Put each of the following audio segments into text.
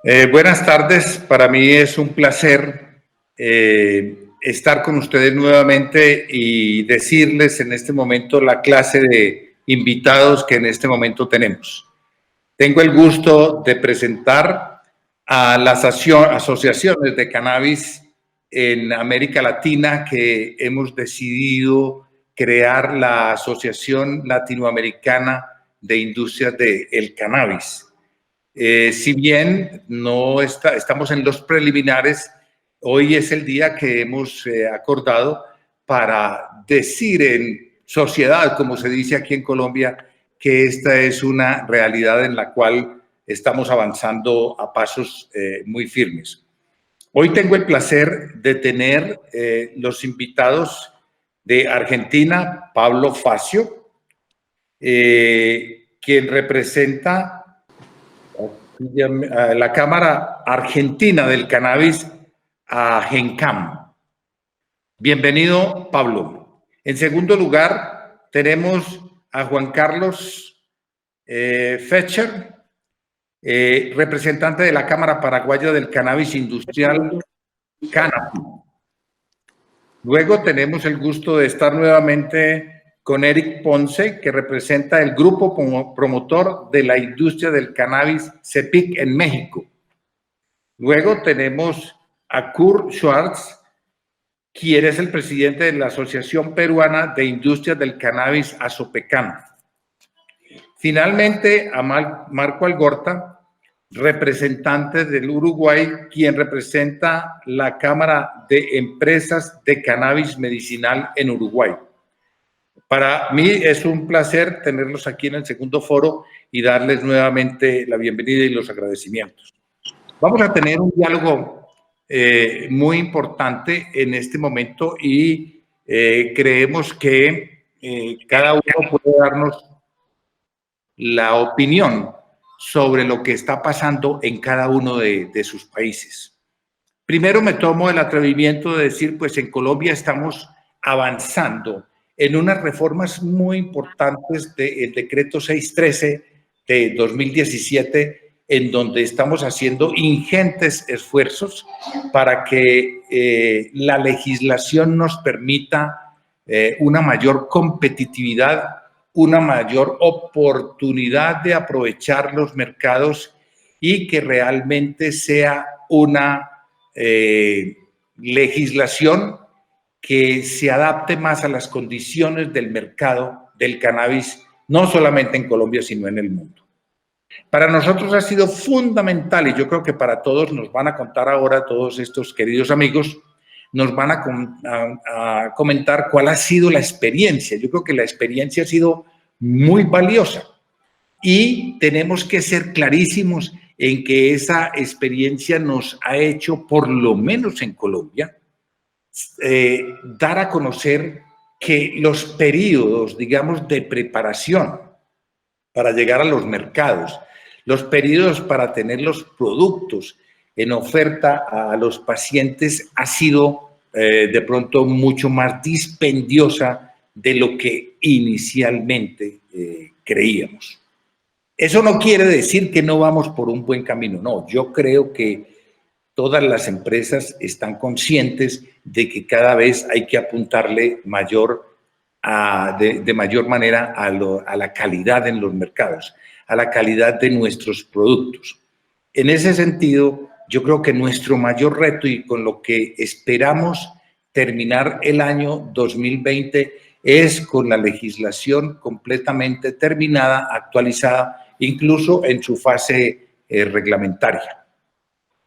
Buenas tardes, para mí es un placer estar con ustedes nuevamente y decirles en este momento la clase de invitados que en este momento tenemos. Tengo el gusto de presentar a las asociaciones de cannabis en América Latina que hemos decidido crear la Asociación Latinoamericana de Industrias del Cannabis. Si bien no estamos en los preliminares, hoy es el día que hemos acordado para decir en sociedad, como se dice aquí en Colombia, que esta es una realidad en la cual estamos avanzando a pasos muy firmes. Hoy tengo el placer de tener los invitados de Argentina, Pablo Facio, quien representa la Cámara Argentina del Cannabis, a GENCAM. Bienvenido, Pablo. En segundo lugar, tenemos a Juan Carlos Fetcher, representante de la Cámara Paraguaya del Cannabis Industrial, Canapy. Luego tenemos el gusto de estar nuevamente con Eric Ponce, que representa el grupo promotor de la industria del cannabis CEPIC en México. Luego tenemos a Kurt Schwartz, quien es el presidente de la Asociación Peruana de Industrias del Cannabis, ASOPECAN. Finalmente, a Marco Algorta, representante del Uruguay, quien representa la Cámara de Empresas de Cannabis Medicinal en Uruguay. Para mí es un placer tenerlos aquí en el segundo foro y darles nuevamente la bienvenida y los agradecimientos. Vamos a tener un diálogo muy importante en este momento y creemos que cada uno puede darnos la opinión sobre lo que está pasando en cada uno de sus países. Primero me tomo el atrevimiento de decir, pues en Colombia estamos avanzando en unas reformas muy importantes del decreto 613 de 2017, en donde estamos haciendo ingentes esfuerzos para que la legislación nos permita una mayor competitividad, una mayor oportunidad de aprovechar los mercados y que realmente sea una legislación que se adapte más a las condiciones del mercado del cannabis, no solamente en Colombia, sino en el mundo. Para nosotros ha sido fundamental, y yo creo que para todos nos van a contar ahora, todos estos queridos amigos, nos van a comentar cuál ha sido la experiencia. Yo creo que la experiencia ha sido muy valiosa y tenemos que ser clarísimos en que esa experiencia nos ha hecho, por lo menos en Colombia, dar a conocer que los periodos, digamos, de preparación para llegar a los mercados, los periodos para tener los productos en oferta a los pacientes ha sido de pronto mucho más dispendiosa de lo que inicialmente creíamos. Eso no quiere decir que no vamos por un buen camino, no. Yo creo que todas las empresas están conscientes de que cada vez hay que apuntarle de mayor manera a la calidad en los mercados, a la calidad de nuestros productos. En ese sentido, yo creo que nuestro mayor reto y con lo que esperamos terminar el año 2020 es con la legislación completamente terminada, actualizada, incluso en su fase reglamentaria.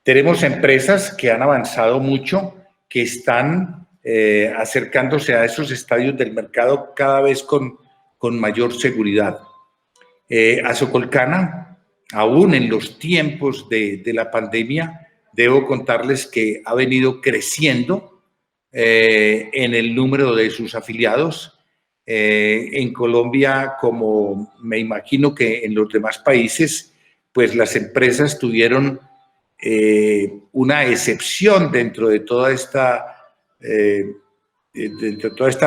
Tenemos empresas que han avanzado mucho, que están acercándose a esos estadios del mercado cada vez con mayor seguridad. Azocolcana, aún en los tiempos de la pandemia, debo contarles que ha venido creciendo en el número de sus afiliados. En Colombia, como me imagino que en los demás países, pues las empresas tuvieron una excepción dentro de toda esta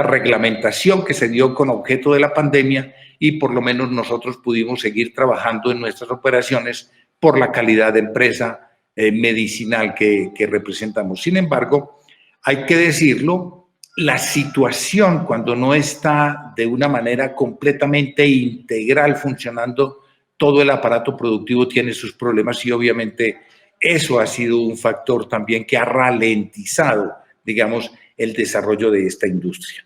reglamentación que se dio con objeto de la pandemia, y por lo menos nosotros pudimos seguir trabajando en nuestras operaciones por la calidad de empresa, medicinal que representamos. Sin embargo, hay que decirlo, la situación cuando no está de una manera completamente integral funcionando, todo el aparato productivo tiene sus problemas y obviamente eso ha sido un factor también que ha ralentizado, digamos, el desarrollo de esta industria.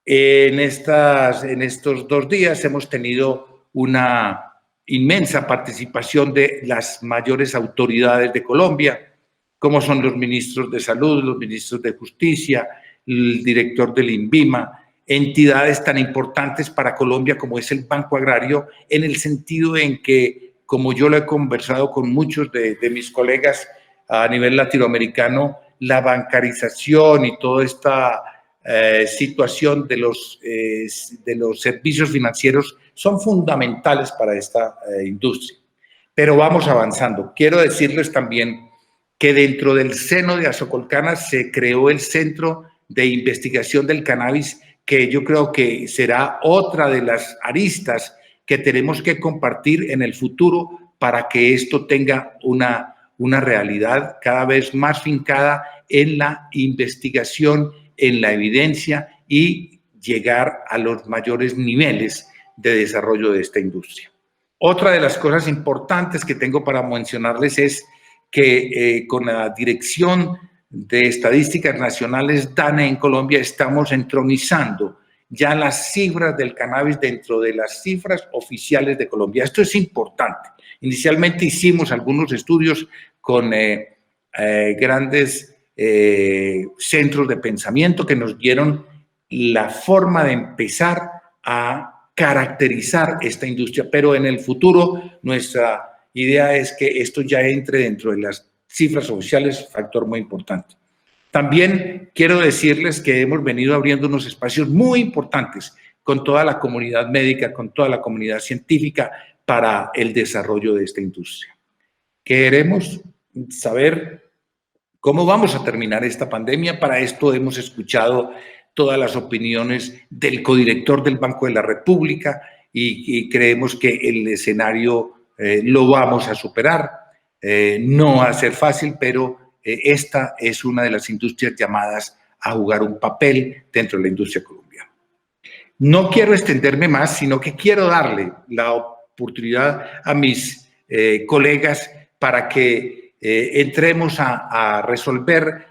En estos 2 días hemos tenido una inmensa participación de las mayores autoridades de Colombia, como son los ministros de Salud, los ministros de Justicia, el director del INVIMA, entidades tan importantes para Colombia como es el Banco Agrario, en el sentido en que, como yo lo he conversado con muchos de mis colegas a nivel latinoamericano, la bancarización y toda esta situación de los servicios financieros son fundamentales para esta industria. Pero vamos avanzando. Quiero decirles también que dentro del seno de Azocolcana se creó el Centro de Investigación del Cannabis, que yo creo que será otra de las aristas que tenemos que compartir en el futuro para que esto tenga una realidad cada vez más fincada en la investigación, en la evidencia y llegar a los mayores niveles de desarrollo de esta industria. Otra de las cosas importantes que tengo para mencionarles es que con la Dirección de Estadísticas Nacionales, DANE, en Colombia, estamos entronizando ya las cifras del cannabis dentro de las cifras oficiales de Colombia. Esto es importante. Inicialmente hicimos algunos estudios con grandes centros de pensamiento que nos dieron la forma de empezar a caracterizar esta industria, pero en el futuro nuestra idea es que esto ya entre dentro de las cifras oficiales, factor muy importante. También quiero decirles que hemos venido abriendo unos espacios muy importantes con toda la comunidad médica, con toda la comunidad científica para el desarrollo de esta industria. Queremos saber cómo vamos a terminar esta pandemia. Para esto hemos escuchado todas las opiniones del codirector del Banco de la República y creemos que el escenario lo vamos a superar. No va a ser fácil, pero esta es una de las industrias llamadas a jugar un papel dentro de la industria colombiana. No quiero extenderme más, sino que quiero darle la oportunidad a mis colegas para que entremos a resolver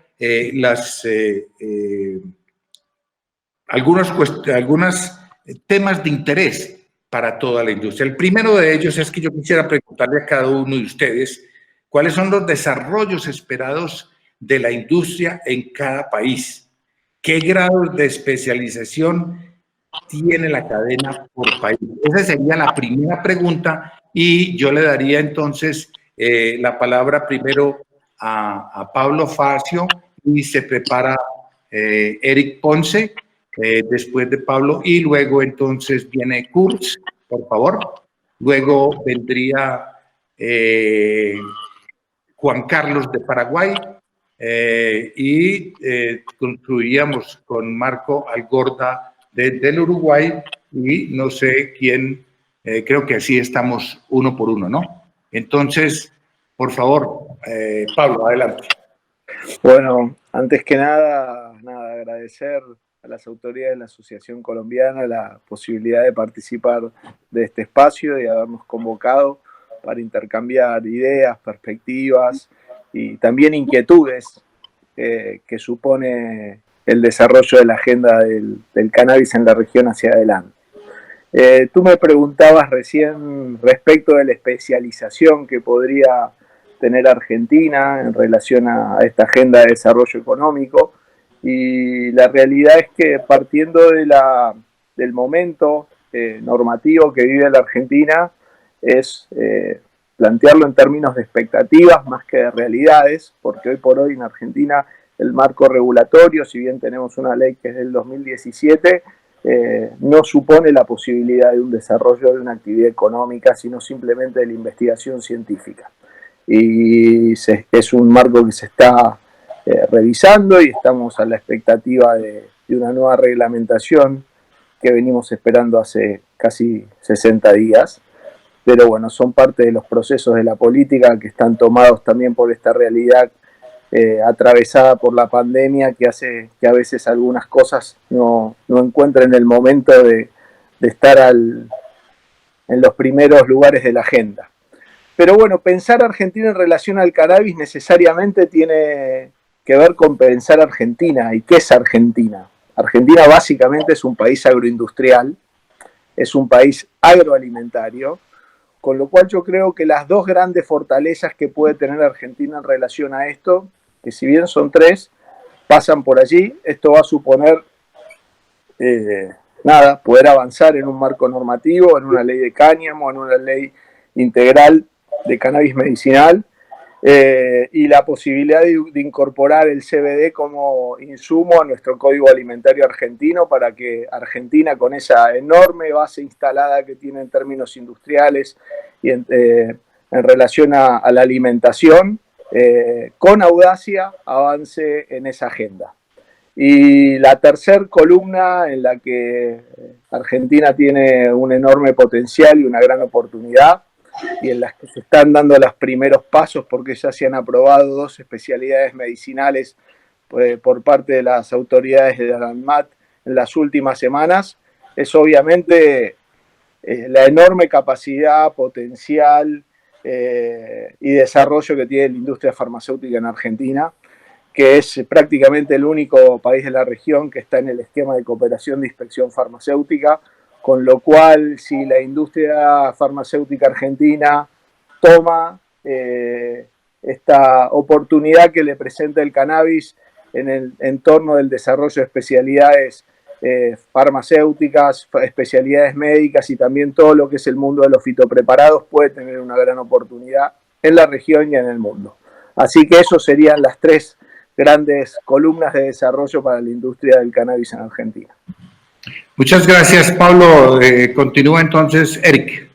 algunos temas de interés para toda la industria. El primero de ellos es que yo quisiera preguntarle a cada uno de ustedes cuáles son los desarrollos esperados de la industria en cada país. ¿Qué grados de especialización tiene la cadena por país? Esa sería la primera pregunta y yo le daría entonces la palabra primero a Pablo Facio y se prepara Eric Ponce, después de Pablo, y luego entonces viene Kurz, por favor. Luego vendría Juan Carlos de Paraguay y concluiríamos con Marco Algorta del Uruguay y no sé quién, creo que así estamos uno por uno, ¿no? Entonces, por favor, Pablo, adelante. Bueno, antes que nada, agradecer a las autoridades de la Asociación Colombiana la posibilidad de participar de este espacio y habernos convocado para intercambiar ideas, perspectivas y también inquietudes que supone el desarrollo de la agenda del cannabis en la región hacia adelante. Tú me preguntabas recién respecto de la especialización que podría tener Argentina en relación a esta agenda de desarrollo económico, y la realidad es que partiendo del momento normativo que vive la Argentina es plantearlo en términos de expectativas más que de realidades, porque hoy por hoy en Argentina el marco regulatorio, si bien tenemos una ley que es del 2017, no supone la posibilidad de un desarrollo de una actividad económica, sino simplemente de la investigación científica. Y es un marco que se está revisando y estamos a la expectativa de una nueva reglamentación que venimos esperando hace casi 60 días. pero bueno, son parte de los procesos de la política que están tomados también por esta realidad atravesada por la pandemia, que hace que a veces algunas cosas no encuentren el momento de estar en los primeros lugares de la agenda. Pero bueno, pensar Argentina en relación al cannabis necesariamente tiene que ver con pensar Argentina. ¿Y qué es Argentina? Argentina básicamente es un país agroindustrial, es un país agroalimentario, con lo cual yo creo que las dos grandes fortalezas que puede tener Argentina en relación a esto, que si bien son tres, pasan por allí. Esto va a suponer, poder avanzar en un marco normativo, en una ley de cáñamo, en una ley integral de cannabis medicinal, y la posibilidad de incorporar el CBD como insumo a nuestro código alimentario argentino, para que Argentina, con esa enorme base instalada que tiene en términos industriales y en relación a la alimentación, con audacia avance en esa agenda. Y la tercer columna en la que Argentina tiene un enorme potencial y una gran oportunidad, y en las que se están dando los primeros pasos, porque ya se han aprobado 2 especialidades medicinales por parte de las autoridades de la ANMAT en las últimas semanas, es obviamente la enorme capacidad, potencial y desarrollo que tiene la industria farmacéutica en Argentina, que es prácticamente el único país de la región que está en el esquema de cooperación de inspección farmacéutica, con lo cual, si la industria farmacéutica argentina toma esta oportunidad que le presenta el cannabis en el entorno del desarrollo de especialidades farmacéuticas, especialidades médicas y también todo lo que es el mundo de los fitopreparados, puede tener una gran oportunidad en la región y en el mundo. Así que eso serían las 3 grandes columnas de desarrollo para la industria del cannabis en Argentina. Muchas gracias, Pablo. Continúa entonces, Eric.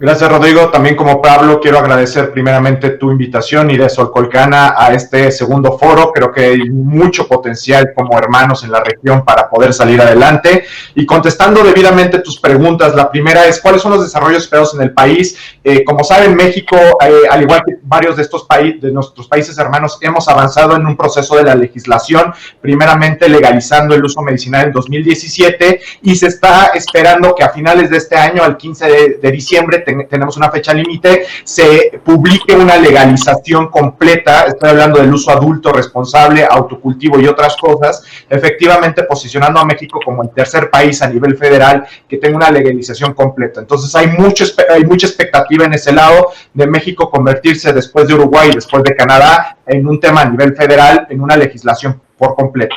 Gracias, Rodrigo. También, como Pablo, quiero agradecer primeramente tu invitación y de Solcolcana a este segundo foro. Creo que hay mucho potencial como hermanos en la región para poder salir adelante. Y contestando debidamente tus preguntas, la primera es, ¿cuáles son los desarrollos esperados en el país? Como saben, México, al igual que varios de estos países, de nuestros países hermanos, hemos avanzado en un proceso de la legislación, primeramente legalizando el uso medicinal en 2017, y se está esperando que a finales de este año, al 15 de diciembre, tenemos una fecha límite, se publique una legalización completa. Estoy hablando del uso adulto, responsable, autocultivo y otras cosas, efectivamente posicionando a México como el tercer país a nivel federal que tenga una legalización completa. Entonces hay mucha expectativa en ese lado de México convertirse, después de Uruguay y después de Canadá, en un tema a nivel federal, en una legislación por completa.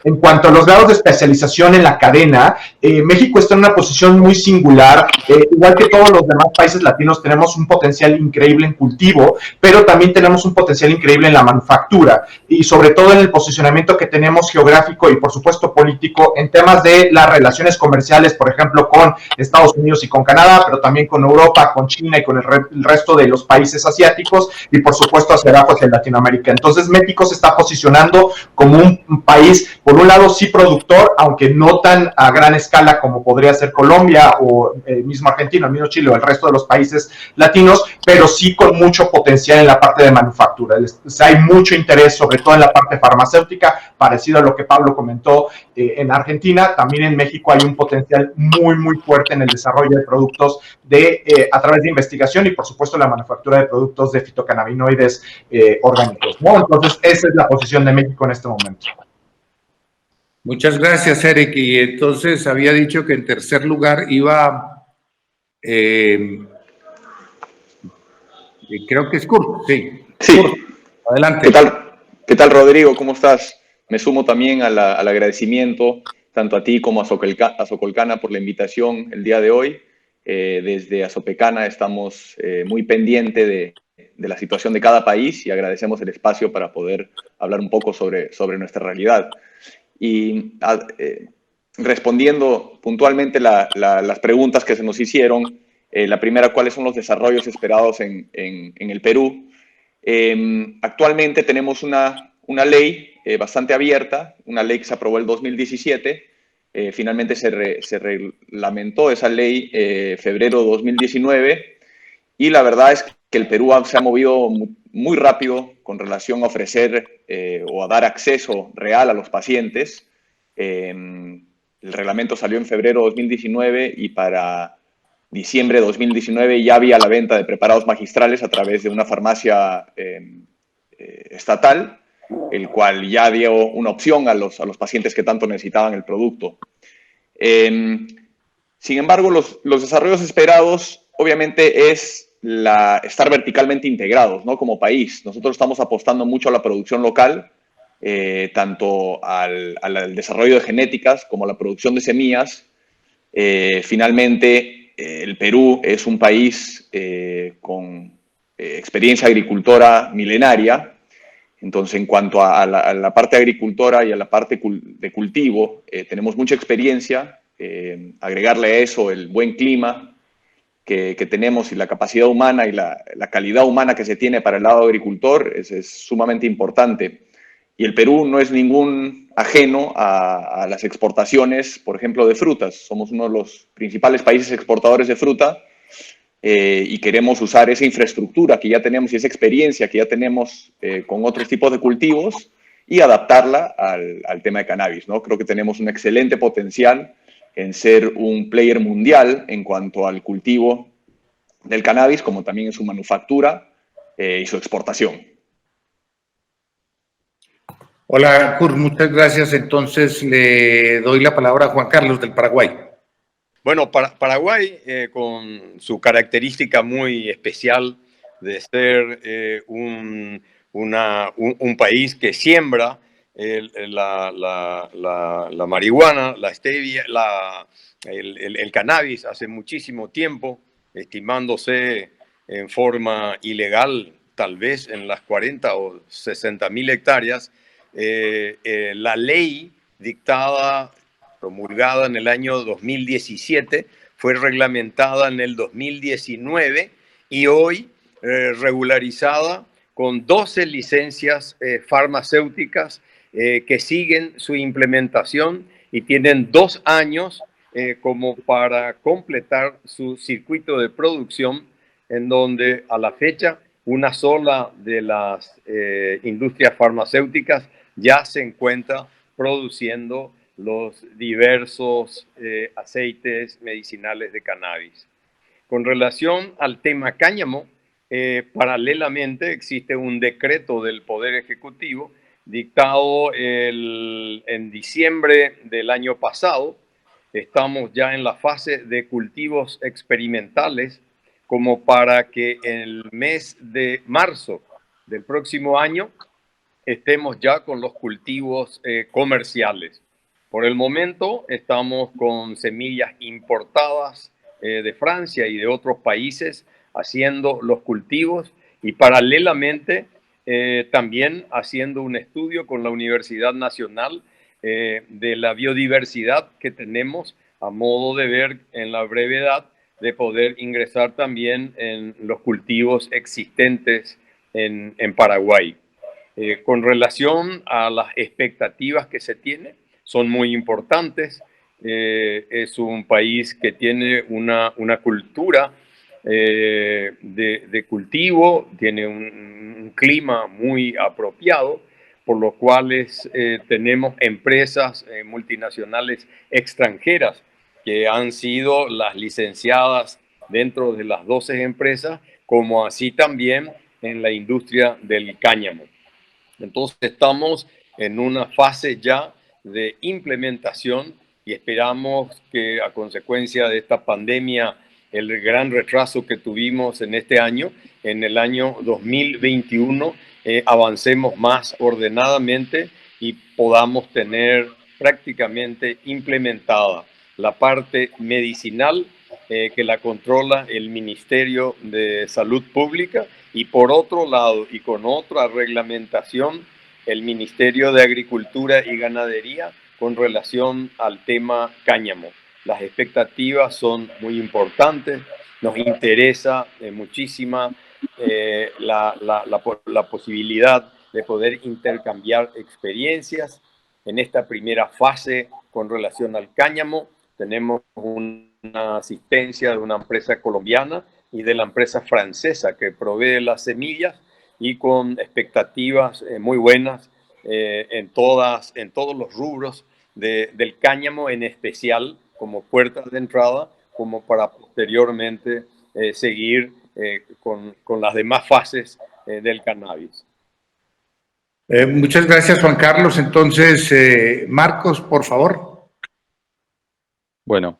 En cuanto a los grados de especialización en la cadena, México está en una posición muy singular. Igual que todos los demás países latinos, tenemos un potencial increíble en cultivo, pero también tenemos un potencial increíble en la manufactura, y sobre todo en el posicionamiento que tenemos geográfico y, por supuesto, político en temas de las relaciones comerciales, por ejemplo, con Estados Unidos y con Canadá, pero también con Europa, con China y con el resto de los países asiáticos, y, por supuesto, hacia abajo, hacia Latinoamérica. Entonces, México se está posicionando como un país, por un lado, sí productor, aunque no tan a gran escala como podría ser Colombia o mismo Argentina, el mismo Chile o el resto de los países latinos, pero sí con mucho potencial en la parte de manufactura. O sea, hay mucho interés, sobre todo en la parte farmacéutica, parecido a lo que Pablo comentó en Argentina. También en México hay un potencial muy, muy fuerte en el desarrollo de productos a través de investigación y, por supuesto, la manufactura de productos de fitocannabinoides orgánicos, ¿no? Entonces, esa es la posición de México en este momento. Muchas gracias, Eric. Y entonces había dicho que en tercer lugar iba, creo que es Kurt. Sí. Sí. Kurt, adelante. ¿Qué tal, Rodrigo? ¿Cómo estás? Me sumo también al agradecimiento tanto a ti como a Socolcana por la invitación el día de hoy. Desde Azopecana estamos muy pendientes de la situación de cada país y agradecemos el espacio para poder hablar un poco sobre nuestra realidad. Y respondiendo puntualmente las preguntas que se nos hicieron, la primera, ¿cuáles son los desarrollos esperados en el Perú? Actualmente tenemos una ley bastante abierta, una ley que se aprobó el 2017, finalmente se reglamentó esa ley febrero de 2019 y la verdad es que el Perú se ha movido muy rápido con relación a ofrecer o a dar acceso real a los pacientes. El reglamento salió en febrero de 2019 y para diciembre de 2019 ya había la venta de preparados magistrales a través de una farmacia estatal, el cual ya dio una opción a los pacientes que tanto necesitaban el producto. Sin embargo, los desarrollos esperados obviamente es estar verticalmente integrados, ¿no? Como país. Nosotros estamos apostando mucho a la producción local, tanto al desarrollo de genéticas como a la producción de semillas. Finalmente, el Perú es un país con experiencia agricultora milenaria. Entonces, en cuanto a la parte agricultora y a la parte de cultivo, tenemos mucha experiencia. Agregarle a eso el buen clima que tenemos y la capacidad humana y la calidad humana que se tiene para el lado agricultor es sumamente importante. Y el Perú no es ningún ajeno a las exportaciones, por ejemplo, de frutas. Somos uno de los principales países exportadores de fruta y queremos usar esa infraestructura que ya tenemos y esa experiencia que ya tenemos con otros tipos de cultivos y adaptarla al tema de cannabis, ¿no? Creo que tenemos un excelente potencial en ser un player mundial en cuanto al cultivo del cannabis, como también en su manufactura y su exportación. Hola, Kurt, muchas gracias. Entonces le doy la palabra a Juan Carlos del Paraguay. Bueno, Paraguay, con su característica muy especial de ser un país que siembra la marihuana, la stevia, el cannabis hace muchísimo tiempo, estimándose en forma ilegal, tal vez en las 40 o 60 mil hectáreas. La ley dictada, promulgada en el año 2017, fue reglamentada en el 2019 y hoy regularizada con 12 licencias farmacéuticas que siguen su implementación y tienen 2 años como para completar su circuito de producción, en donde a la fecha una sola de las industrias farmacéuticas ya se encuentra produciendo los diversos aceites medicinales de cannabis. Con relación al tema cáñamo, paralelamente existe un decreto del Poder Ejecutivo dictado en diciembre del año pasado. Estamos ya en la fase de cultivos experimentales como para que en el mes de marzo del próximo año estemos ya con los cultivos comerciales. Por el momento estamos con semillas importadas de Francia y de otros países haciendo los cultivos y paralelamente también haciendo un estudio con la Universidad Nacional de la biodiversidad que tenemos a modo de ver en la brevedad de poder ingresar también en los cultivos existentes en Paraguay. Con relación a las expectativas que se tiene, son muy importantes. Es un país que tiene una cultura de cultivo, tiene un clima muy apropiado, por lo cual tenemos empresas multinacionales extranjeras que han sido las licenciadas dentro de las 12 empresas, como así también en la industria del cáñamo. Entonces estamos en una fase ya de implementación y esperamos que a consecuencia de esta pandemia, el gran retraso que tuvimos en este año, en el año 2021, avancemos más ordenadamente y podamos tener prácticamente implementada la parte medicinal que la controla el Ministerio de Salud Pública y por otro lado y con otra reglamentación el Ministerio de Agricultura y Ganadería con relación al tema cáñamo. Las expectativas son muy importantes, nos interesa muchísima la posibilidad de poder intercambiar experiencias. en esta primera fase con relación al cáñamo. Tenemos una asistencia de una empresa colombiana y de la empresa francesa que provee las semillas, y con expectativas muy buenas en todos los rubros del cáñamo, en especial como puerta de entrada, como para posteriormente seguir con las demás fases del cannabis. Muchas gracias, Juan Carlos. Entonces, Marcos, por favor. Bueno,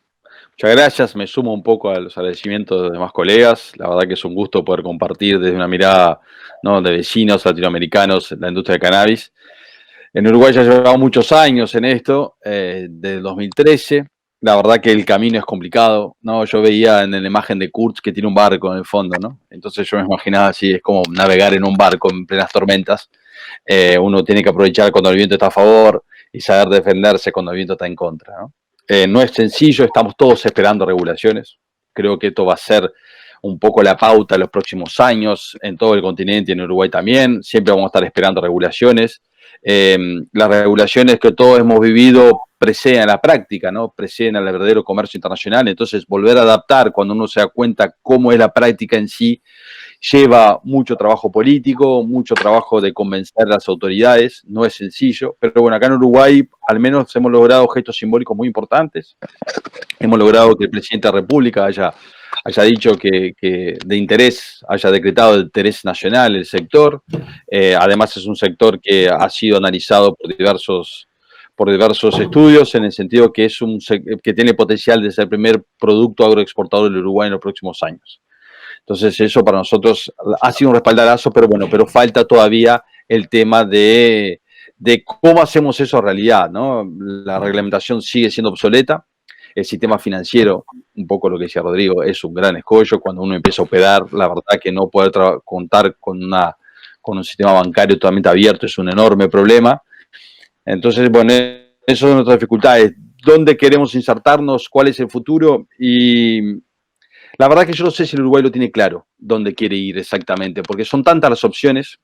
muchas gracias. Me sumo un poco a los agradecimientos de los demás colegas. La verdad que es un gusto poder compartir desde una mirada, ¿no?, de vecinos latinoamericanos la industria del cannabis. En Uruguay ya llevamos muchos años en esto, desde 2013. La verdad que el camino es complicado, ¿no? Yo veía en la imagen de Kurtz que tiene un barco en el fondo, ¿no? Entonces yo me imaginaba así, es como navegar en un barco en plenas tormentas. Uno tiene que aprovechar cuando el viento está a favor y saber defenderse cuando el viento está en contra, ¿no? No es sencillo, estamos todos esperando regulaciones. Creo que esto va a ser un poco la pauta en los próximos años, en todo el continente y en Uruguay también. Siempre vamos a estar esperando regulaciones. Las regulaciones que todos hemos vivido preceden a la práctica, ¿no? Preceden al verdadero comercio internacional. Entonces, volver a adaptar cuando uno se da cuenta cómo es la práctica en sí, lleva mucho trabajo político, mucho trabajo de convencer a las autoridades. No es sencillo, pero bueno, acá en Uruguay al menos hemos logrado gestos simbólicos muy importantes. Hemos logrado que el presidente de la República haya dicho que de interés, haya decretado de interés nacional el sector. Además es un sector que ha sido analizado por diversos estudios, en el sentido que que tiene potencial de ser el primer producto agroexportador del Uruguay en los próximos años. Entonces eso para nosotros ha sido un respaldarazo, pero bueno, pero falta todavía el tema de cómo hacemos eso realidad, ¿no? La reglamentación sigue siendo obsoleta. El sistema financiero, un poco lo que decía Rodrigo, es un gran escollo. Cuando uno empieza a operar, la verdad que no poder contar con un sistema bancario totalmente abierto es un enorme problema. Entonces, bueno, esas son nuestras dificultades. ¿Dónde queremos insertarnos? ¿Cuál es el futuro? Y la verdad que yo no sé si el Uruguay lo tiene claro, dónde quiere ir exactamente, porque son tantas las opciones.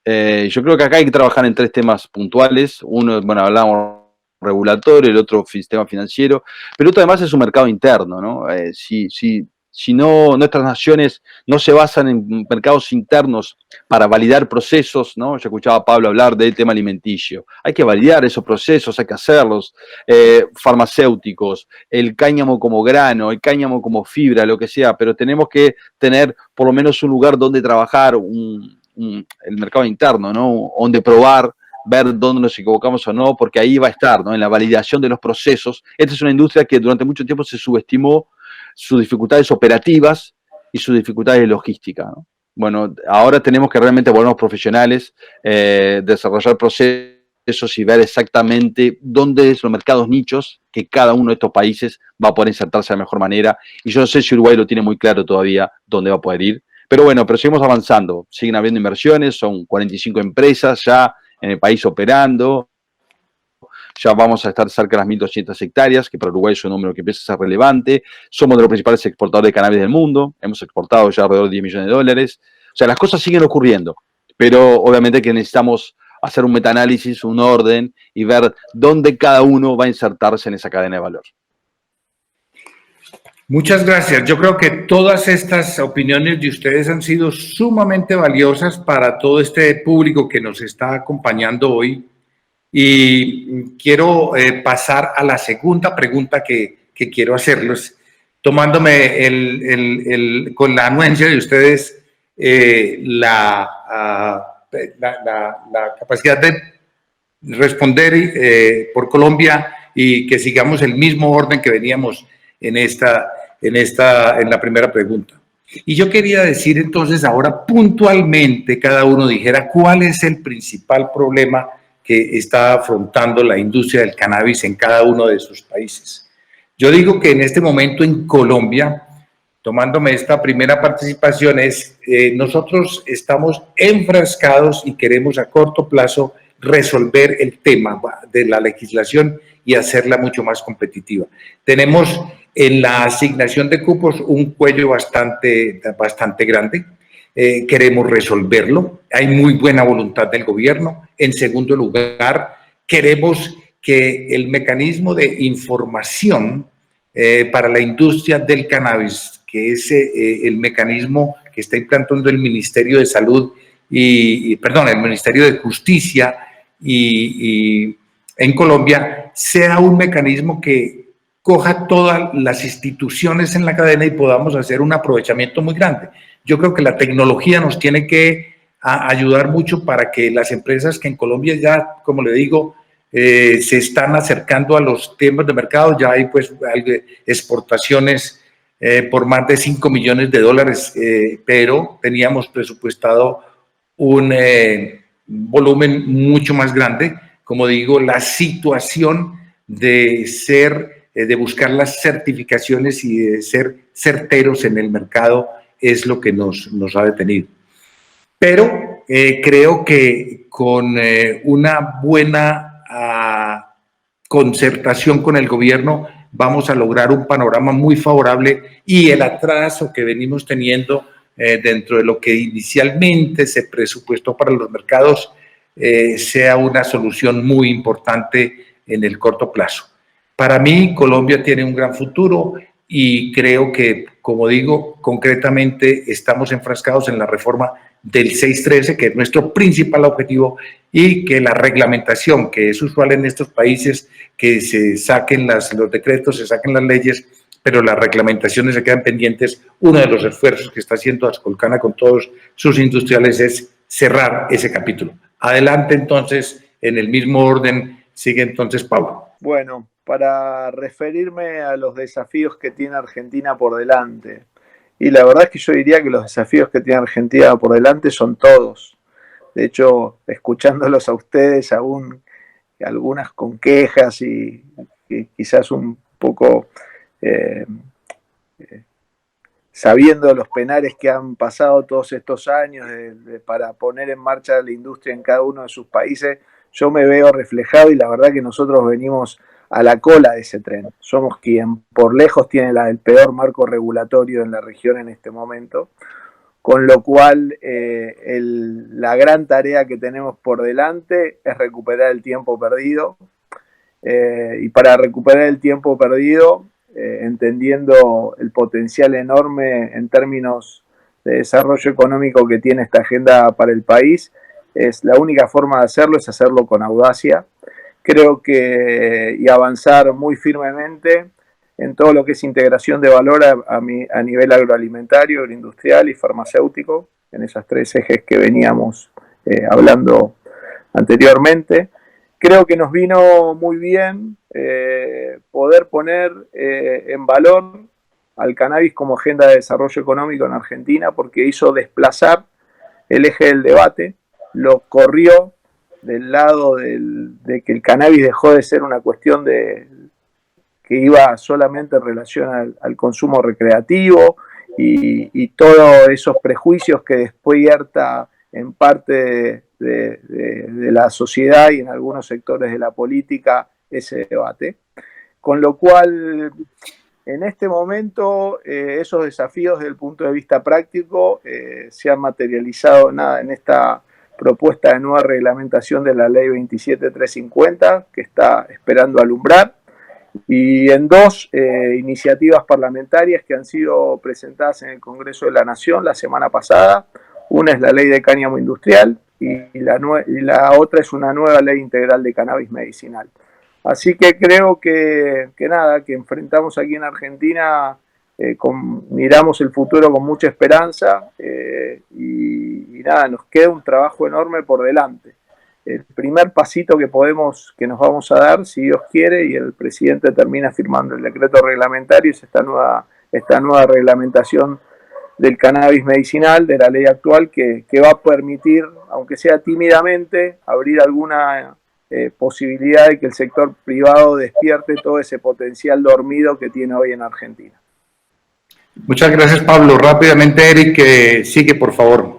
Yo creo que acá hay que trabajar en 3 temas puntuales. Uno, bueno, hablamos regulatorio, el otro sistema financiero, pero otro además es un mercado interno, ¿no? Si no, nuestras naciones no se basan en mercados internos para validar procesos, ¿no? Yo escuchaba a Pablo hablar del tema alimenticio. Hay que validar esos procesos, hay que hacerlos. Farmacéuticos, el cáñamo como grano, el cáñamo como fibra, lo que sea, pero tenemos que tener por lo menos un lugar donde trabajar, el mercado interno, ¿no? Donde probar, ver dónde nos equivocamos o no, porque ahí va a estar, ¿no? En la validación de los procesos. Esta es una industria que durante mucho tiempo se subestimó sus dificultades operativas y sus dificultades de logística, ¿no? Bueno, ahora tenemos que realmente volvernos profesionales, desarrollar procesos y ver exactamente dónde son los mercados nichos que cada uno de estos países va a poder insertarse de la mejor manera. Y yo no sé si Uruguay lo tiene muy claro todavía dónde va a poder ir. Pero bueno, pero seguimos avanzando. Siguen habiendo inversiones, son 45 empresas ya en el país operando. Ya vamos a estar cerca de las 1.200 hectáreas, que para Uruguay es un número que empieza a ser relevante. Somos de los principales exportadores de cannabis del mundo. Hemos exportado ya alrededor de 10 millones de dólares. O sea, las cosas siguen ocurriendo, pero obviamente que necesitamos hacer un metaanálisis, un orden y ver dónde cada uno va a insertarse en esa cadena de valor. Muchas gracias. Yo creo que todas estas opiniones de ustedes han sido sumamente valiosas para todo este público que nos está acompañando hoy. Y quiero pasar a la segunda pregunta que quiero hacerles, tomándome con la anuencia de ustedes la capacidad de responder por Colombia y que sigamos el mismo orden que veníamos en la primera pregunta. Y yo quería decir entonces ahora puntualmente cada uno dijera cuál es el principal problema que está afrontando la industria del cannabis en cada uno de sus países. Yo digo que en este momento en Colombia, tomándome esta primera participación, nosotros estamos enfrascados y queremos a corto plazo resolver el tema de la legislación y hacerla mucho más competitiva. Tenemos en la asignación de cupos un cuello bastante grande. Queremos resolverlo. Hay muy buena voluntad del gobierno. En segundo lugar, queremos que el mecanismo de información para la industria del cannabis, que es el mecanismo que está implantando el Ministerio de Salud el Ministerio de Justicia en Colombia, sea un mecanismo que coja todas las instituciones en la cadena y podamos hacer un aprovechamiento muy grande. Yo creo que la tecnología nos tiene que ayudar mucho para que las empresas que en Colombia ya, como le digo, se están acercando a los temas de mercado, ya hay pues exportaciones por más de $5 millones, pero teníamos presupuestado un volumen mucho más grande. Como digo, la situación de buscar las certificaciones y de ser certeros en el mercado es lo que nos ha detenido. Pero creo que con una buena concertación con el gobierno vamos a lograr un panorama muy favorable, y el atraso que venimos teniendo dentro de lo que inicialmente se presupuestó para los mercados sea una solución muy importante en el corto plazo. Para mí, Colombia tiene un gran futuro y creo que, como digo, concretamente estamos enfrascados en la reforma del 613, que es nuestro principal objetivo, y que la reglamentación, que es usual en estos países, que se saquen los decretos, se saquen las leyes, pero las reglamentaciones se quedan pendientes. Uno de los esfuerzos que está haciendo Azcolcana con todos sus industriales es cerrar ese capítulo. Adelante, entonces, en el mismo orden, sigue entonces Pablo. Bueno, para referirme a los desafíos que tiene Argentina por delante, y la verdad es que yo diría que los desafíos que tiene Argentina por delante son todos. De hecho, escuchándolos a ustedes, aún algunas con quejas y quizás un poco sabiendo los penares que han pasado todos estos años para poner en marcha la industria en cada uno de sus países, yo me veo reflejado, y la verdad que nosotros venimos a la cola de ese tren. Somos quien por lejos tiene el peor marco regulatorio en la región en este momento, con lo cual la gran tarea que tenemos por delante es recuperar el tiempo perdido, y para recuperar el tiempo perdido, entendiendo el potencial enorme en términos de desarrollo económico que tiene esta agenda para el país, la única forma de hacerlo es hacerlo con audacia. Creo que y avanzar muy firmemente en todo lo que es integración de valor a nivel agroalimentario, agroindustrial y farmacéutico, en esos tres ejes que veníamos hablando anteriormente. Creo que nos vino muy bien poder poner en valor al cannabis como agenda de desarrollo económico en Argentina, porque hizo desplazar el eje del debate, lo corrió del lado de que el cannabis dejó de ser una cuestión que iba solamente en relación al consumo recreativo y todos esos prejuicios que despierta en parte de la sociedad y en algunos sectores de la política ese debate. Con lo cual, en este momento, esos desafíos desde el punto de vista práctico se han materializado en esta propuesta de nueva reglamentación de la ley 27350, que está esperando alumbrar, y en dos iniciativas parlamentarias que han sido presentadas en el Congreso de la Nación la semana pasada. Una es la ley de cáñamo industrial y la otra es una nueva ley integral de cannabis medicinal. Así que creo que enfrentamos aquí en Argentina, miramos el futuro con mucha esperanza y nos queda un trabajo enorme por delante. El primer pasito que nos vamos a dar, si Dios quiere, y el presidente termina firmando el decreto reglamentario, es esta nueva reglamentación del cannabis medicinal, de la ley actual, que va a permitir, aunque sea tímidamente, abrir alguna posibilidad de que el sector privado despierte todo ese potencial dormido que tiene hoy en Argentina. Muchas gracias, Pablo. Rápidamente, Eric, sigue, por favor.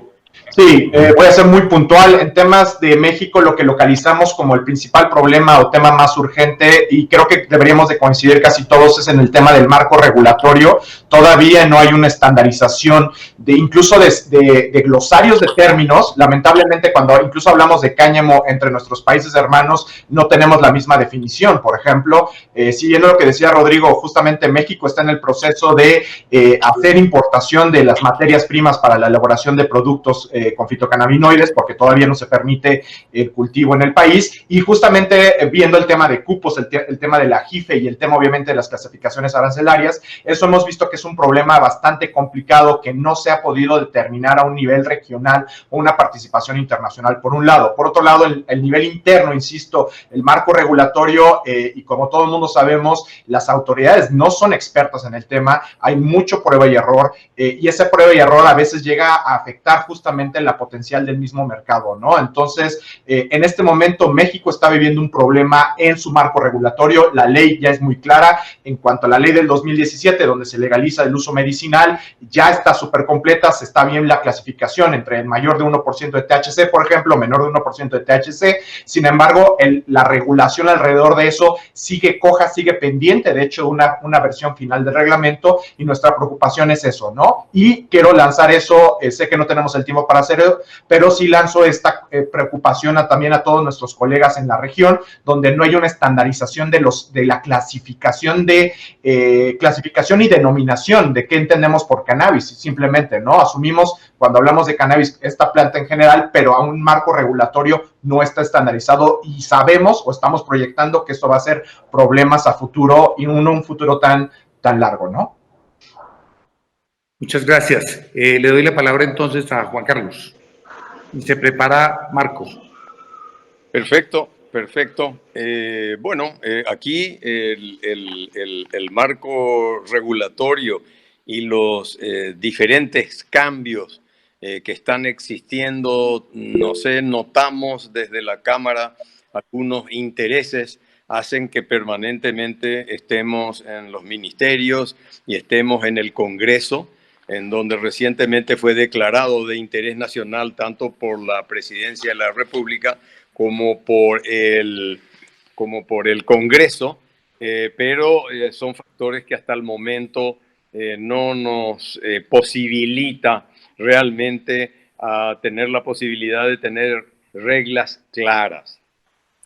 Sí, voy a ser muy puntual. En temas de México, lo que localizamos como el principal problema o tema más urgente, y creo que deberíamos de coincidir casi todos, es en el tema del marco regulatorio. Todavía no hay una estandarización incluso de glosarios de términos. Lamentablemente, cuando incluso hablamos de cáñamo entre nuestros países hermanos, no tenemos la misma definición. Por ejemplo, siguiendo lo que decía Rodrigo, justamente México está en el proceso de hacer importación de las materias primas para la elaboración de productos con fitocannabinoides, porque todavía no se permite el cultivo en el país, y justamente viendo el tema de cupos, el tema de la JIFE y el tema obviamente de las clasificaciones arancelarias, eso hemos visto que es un problema bastante complicado que no se ha podido determinar a un nivel regional o una participación internacional, por un lado. Por otro lado, el nivel interno, insisto, el marco regulatorio, y como todo el mundo sabemos, las autoridades no son expertas en el tema, hay mucho prueba y error, y ese prueba y error a veces llega a afectar justamente la potencial del mismo mercado, ¿no? Entonces, en este momento México está viviendo un problema en su marco regulatorio. La ley ya es muy clara en cuanto a la ley del 2017, donde se legaliza el uso medicinal, ya está súper completa, se está bien la clasificación entre el mayor de 1% de THC, por ejemplo, menor de 1% de THC. Sin embargo, la regulación alrededor de eso sigue coja, sigue pendiente, de hecho, una versión final del reglamento, y nuestra preocupación es eso, ¿no? Y quiero lanzar eso, sé que no tenemos el tiempo para hacerlo, pero sí lanzo esta preocupación también a todos nuestros colegas en la región, donde no hay una estandarización de la clasificación y denominación de qué entendemos por cannabis. Simplemente, ¿no? Asumimos cuando hablamos de cannabis esta planta en general, pero a un marco regulatorio no está estandarizado, y sabemos o estamos proyectando que esto va a ser problemas a futuro, y un futuro tan largo, ¿no? Muchas gracias. Le doy la palabra entonces a Juan Carlos. Y se prepara Marco. Perfecto, perfecto. Aquí el marco regulatorio y los diferentes cambios que están existiendo, no sé, notamos desde la Cámara algunos intereses hacen que permanentemente estemos en los ministerios y estemos en el Congreso, en donde recientemente fue declarado de interés nacional tanto por la Presidencia de la República como por el Congreso, pero son factores que hasta el momento no nos posibilita realmente a tener la posibilidad de tener reglas claras.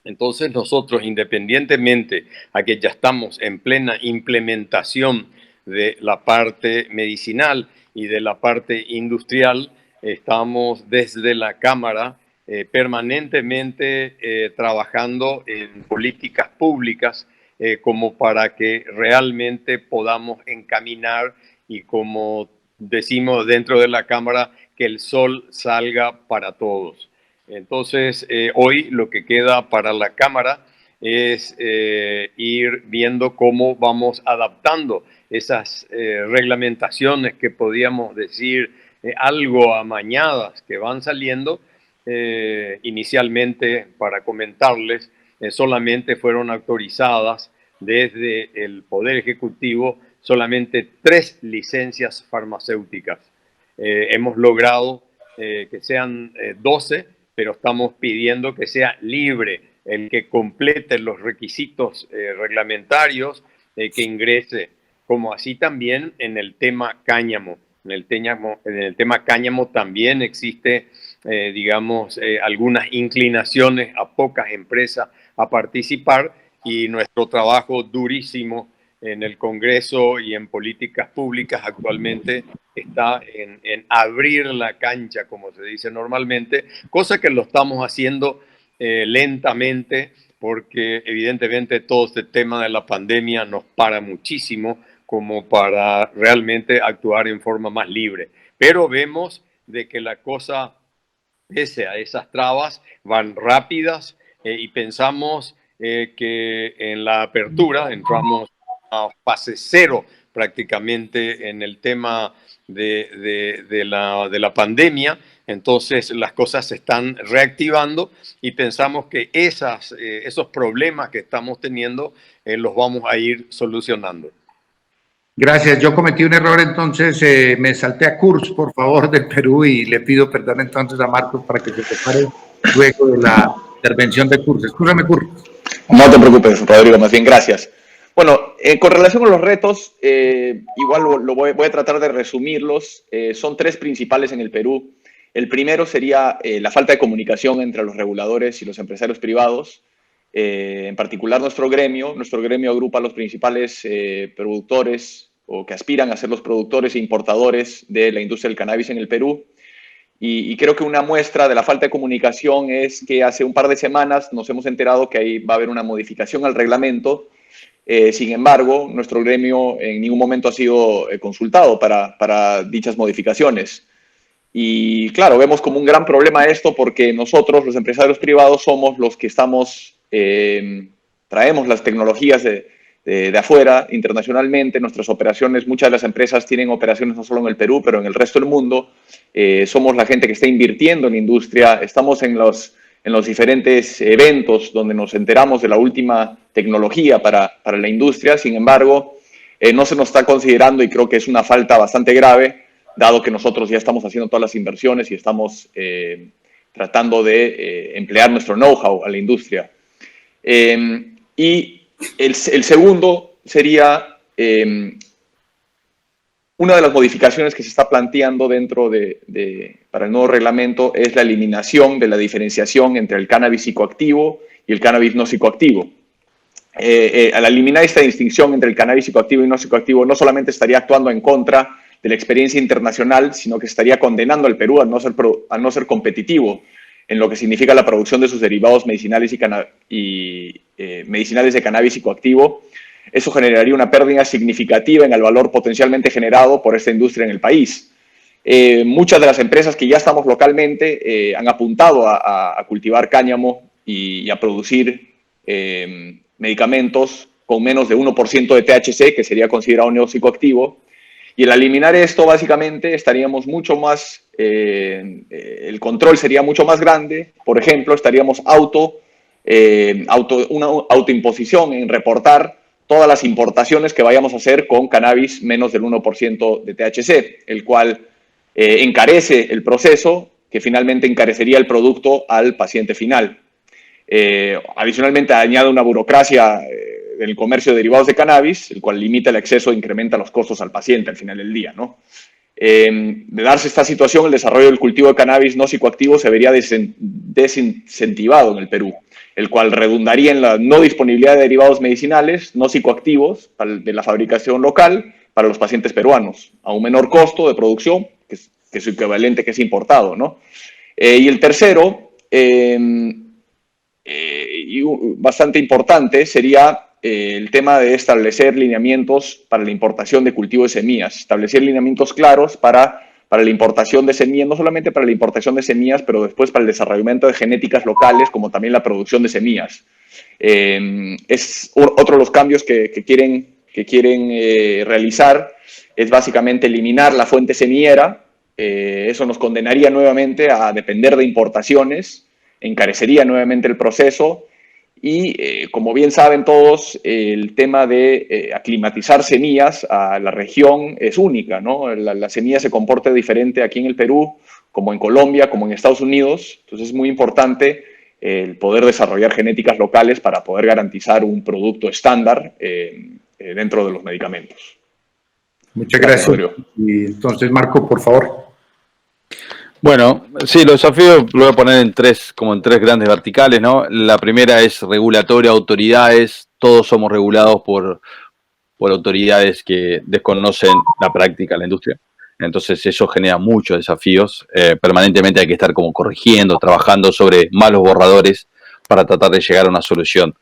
Entonces nosotros, independientemente a que ya estamos en plena implementación de la parte medicinal y de la parte industrial, estamos desde la Cámara permanentemente trabajando en políticas públicas como para que realmente podamos encaminar y, como decimos dentro de la Cámara, que el sol salga para todos. Entonces, hoy lo que queda para la Cámara es ir viendo cómo vamos adaptando esas reglamentaciones que podíamos decir algo amañadas que van saliendo. Inicialmente, para comentarles, solamente fueron autorizadas desde el Poder Ejecutivo solamente 3 licencias farmacéuticas. Hemos logrado que sean 12, pero estamos pidiendo que sea libre el que complete los requisitos reglamentarios, que ingrese, como así también en el tema cáñamo. En el tema cáñamo también existe, algunas inclinaciones a pocas empresas a participar, y nuestro trabajo durísimo en el Congreso y en políticas públicas actualmente está en abrir la cancha, como se dice normalmente, cosa que lo estamos haciendo lentamente, porque evidentemente todo este tema de la pandemia nos para muchísimo como para realmente actuar en forma más libre. Pero vemos de que la cosa, pese a esas trabas, van rápidas, y pensamos que en la apertura entramos a fase 0 prácticamente en el tema de la pandemia. Entonces las cosas se están reactivando y pensamos que esos problemas que estamos teniendo los vamos a ir solucionando. Gracias. Yo cometí un error, entonces me salté a Kurz, por favor, del Perú, y le pido perdón entonces a Marcos para que se prepare luego de la intervención de Kurz. Escúchame, Kurz. No te preocupes, Rodrigo, más bien gracias. Bueno, con relación a los retos, igual voy a tratar de resumirlos. Son tres principales en el Perú. El primero sería la falta de comunicación entre los reguladores y los empresarios privados. En particular nuestro gremio agrupa a los principales productores o que aspiran a ser los productores e importadores de la industria del cannabis en el Perú. Y creo que una muestra de la falta de comunicación es que hace un par de semanas nos hemos enterado que ahí va a haber una modificación al reglamento. Sin embargo, nuestro gremio en ningún momento ha sido consultado para dichas modificaciones. Y claro, vemos como un gran problema esto porque nosotros, los empresarios privados, somos los que traemos las tecnologías de afuera, internacionalmente. Nuestras operaciones, muchas de las empresas tienen operaciones no solo en el Perú, pero en el resto del mundo. Somos la gente que está invirtiendo en la industria, estamos en los diferentes eventos donde nos enteramos de la última tecnología para la industria. Sin embargo, no se nos está considerando, y creo que es una falta bastante grave, dado que nosotros ya estamos haciendo todas las inversiones y estamos tratando de emplear nuestro know-how a la industria. Y el segundo sería una de las modificaciones que se está planteando para el nuevo reglamento es la eliminación de la diferenciación entre el cannabis psicoactivo y el cannabis no psicoactivo. Al eliminar esta distinción entre el cannabis psicoactivo y no psicoactivo, no solamente estaría actuando en contra de la experiencia internacional, sino que estaría condenando al Perú a no ser competitivo en lo que significa la producción de sus derivados medicinales y medicinales de cannabis psicoactivo. Eso generaría una pérdida significativa en el valor potencialmente generado por esta industria en el país. Muchas de las empresas que ya estamos localmente han apuntado a cultivar cáñamo y a producir medicamentos con menos de 1% de THC, que sería considerado un psicoactivo. Y al eliminar esto, básicamente, estaríamos mucho más, el control sería mucho más grande. Por ejemplo, estaríamos una autoimposición en reportar todas las importaciones que vayamos a hacer con cannabis menos del 1% de THC, el cual encarece el proceso, que finalmente encarecería el producto al paciente final. Adicionalmente, añade una burocracia del comercio de derivados de cannabis, el cual limita el acceso e incrementa los costos al paciente al final del día, ¿no? De darse esta situación, el desarrollo del cultivo de cannabis no psicoactivo se vería desincentivado en el Perú, el cual redundaría en la no disponibilidad de derivados medicinales no psicoactivos de la fabricación local para los pacientes peruanos, a un menor costo de producción, que es su equivalente que es importado, ¿no? Y el tercero, y bastante importante, sería el tema de establecer lineamientos para la importación de cultivo de semillas, establecer lineamientos claros para la importación de semillas, no solamente para la importación de semillas, pero después para el desarrollamiento de genéticas locales, como también la producción de semillas. Es otro de los cambios que quieren realizar, es básicamente eliminar la fuente semillera. Eso nos condenaría nuevamente a depender de importaciones, encarecería nuevamente el proceso. Y como bien saben todos, el tema de aclimatizar semillas a la región es única, ¿no? La semilla se comporta diferente aquí en el Perú, como en Colombia, como en Estados Unidos. Entonces es muy importante el poder desarrollar genéticas locales para poder garantizar un producto estándar dentro de los medicamentos. Muchas gracias. Y entonces, Marco, por favor. Bueno, sí, los desafíos lo voy a poner en tres grandes verticales, ¿no? La primera es regulatoria, autoridades. Todos somos regulados por autoridades que desconocen la práctica de la industria. Entonces eso genera muchos desafíos. Permanentemente hay que estar como corrigiendo, trabajando sobre malos borradores para tratar de llegar a una solución.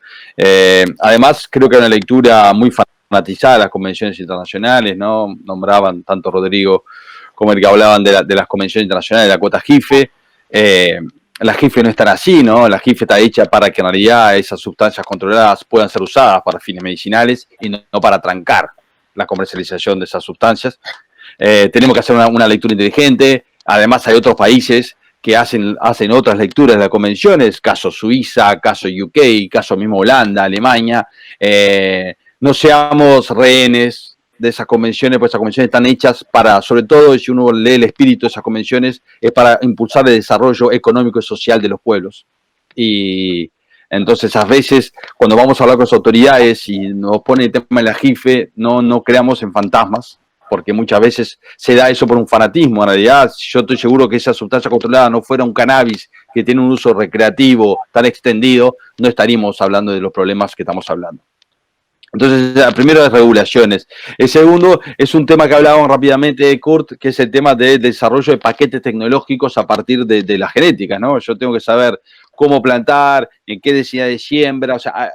Además, creo que hay una lectura muy fanatizada de las convenciones internacionales, ¿no? Nombraban tanto Rodrigo como el que hablaban de las convenciones internacionales, de la cuota JIFE. La JIFE no están así, ¿no? La JIFE está hecha para que en realidad esas sustancias controladas puedan ser usadas para fines medicinales y no para trancar la comercialización de esas sustancias. Tenemos que hacer una lectura inteligente. Además, hay otros países que hacen otras lecturas de las convenciones, caso Suiza, caso UK, caso mismo Holanda, Alemania. No seamos rehenes de esas convenciones, pues esas convenciones están hechas para, sobre todo si uno lee el espíritu de esas convenciones, es para impulsar el desarrollo económico y social de los pueblos. Y entonces a veces cuando vamos a hablar con las autoridades y nos pone el tema de la JIFE, no creamos en fantasmas, porque muchas veces se da eso por un fanatismo. En realidad, yo estoy seguro que esa sustancia controlada no fuera un cannabis que tiene un uso recreativo tan extendido, no estaríamos hablando de los problemas que estamos hablando. Entonces, primero, las regulaciones. El segundo es un tema que hablábamos rápidamente, Kurt, que es el tema del desarrollo de paquetes tecnológicos a partir de la genética, ¿no? Yo tengo que saber cómo plantar, en qué densidad de siembra, o sea,